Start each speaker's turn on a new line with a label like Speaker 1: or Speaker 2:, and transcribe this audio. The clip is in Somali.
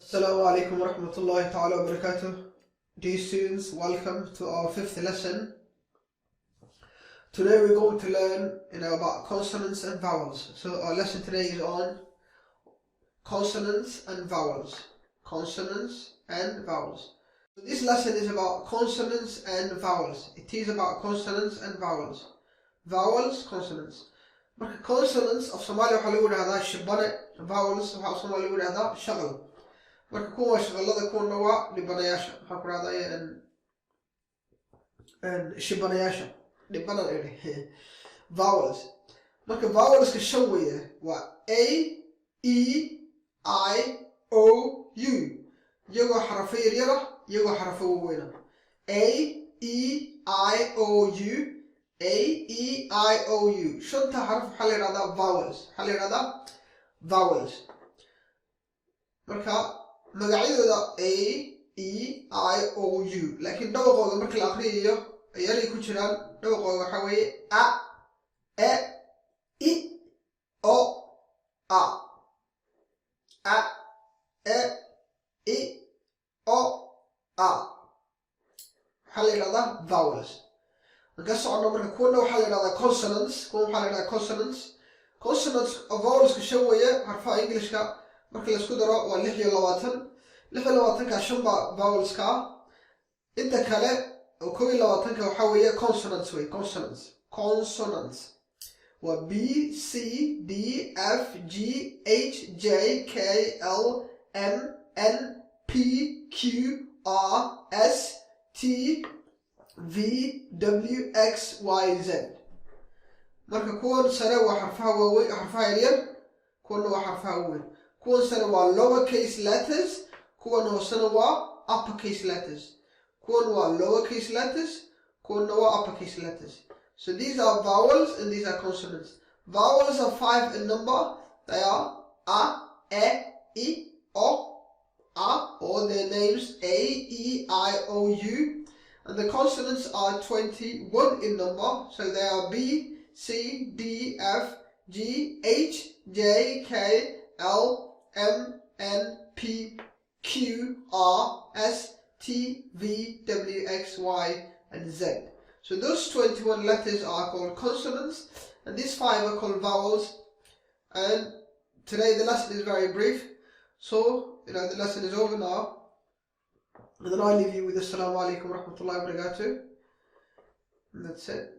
Speaker 1: Assalamu alaikum wa rahmatullahi ta'ala wa barakatuh. Dear students, welcome to our fifth lesson. Today we're going to learn about consonants and vowels. So our lesson today is on consonants and vowels. Consonants and vowels. So this lesson is about consonants and vowels. It is about consonants and vowels. Vowels, consonants. Marka consonants of Somali waxaa lagu yidhahdaa shibbane, vowels waxaa of Somali lagu yidhahdaa shaqal. Marka kuwa waa shaqalada, kuwana waa shibbanayaasha. Waxaan ku rahdaya shibbanayaasha. Dhibbanan eri. Vowels. Marka vowelska shan weeye waa A, E, I, O, U. Iyagoo xarafo yaryar ah, iyagoo xarafo waaweyn ah. A, E, I, O, U. A, E, I, O, U. Shanta xaraf waxaa la yidhahdaa vowels. Waxaa la yidhahdaa vowels. Marka magacyadooda A, E, I, O, U. Laakiin dhawaqooda marka la aqriyayo ayaalay ku jiraan. Dhawaqooda waxaa weeye A, E, I, O, A. A, E, I, O, A. Waxaa la yidhahdaa vowels. Marka socono marka kuwana waxaa la yidhahdaa consonants. Kuwan waxaa la yidhahdaa consonants. Consonants of vowelska shan weeye. Xarfaha Englishka marka la isku daro waa 26. 26ka shan baa vowelska ah. Inta kale oo 22ka waxaa weeye consonants wey. Consonants waa B, C, D, F, G, H, J, K, L, M, N, P, Q, R, S, T, V, W, X, Y, Z. Marka kuwan sare waa xarfaha waaweyn, xarfaha yaryar. Kuwana waa xarfaha waaweyn. Kuwan sare waa lowercase letters. Kuwan hoosena waa uppercase letters. Kuwan waa lowercase letters. Kuwana waa uppercase letters. So these are vowels and these are consonants. Vowels are 5 in number. They are A, E, I, O, A, or their names A, E, I, O, U. And the consonants are 21 in number. So they are B, C, D, F, G, H, J, K, L, M, N, P, Q, R, S, T, V, W, X, Y, and Z. So those 21 letters are called consonants, and these 5 are called vowels. And today the lesson is very brief. So, the lesson is over now. And then I leave you with Assalamu alaikum wa rahmatullahi wa barakatuh. And that's it.